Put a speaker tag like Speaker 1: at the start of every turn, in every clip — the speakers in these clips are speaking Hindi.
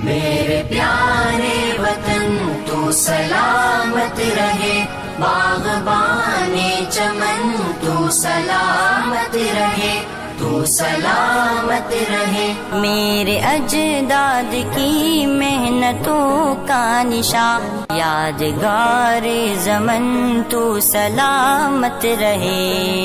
Speaker 1: मेरे प्यारे वतन तू सलामत रहे, बाग़बाने चमन तू सलामत रहे, तू सलामत रहे।
Speaker 2: मेरे अजदाद की मेहनतों का निशान, यादगार ज़मन तू सलामत रहे,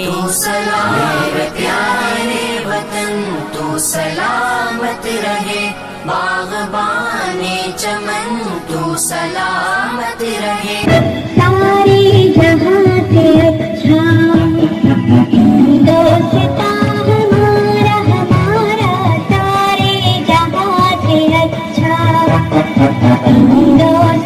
Speaker 1: तू सलामत। मेरे प्यारे वतन तू सलामत रहे, बाग़बाने चमन तू सलामत रहे।
Speaker 3: सारे जहां से अच्छा दोस्ता हमारा हमारा, सारे जहां से अच्छा दोस्त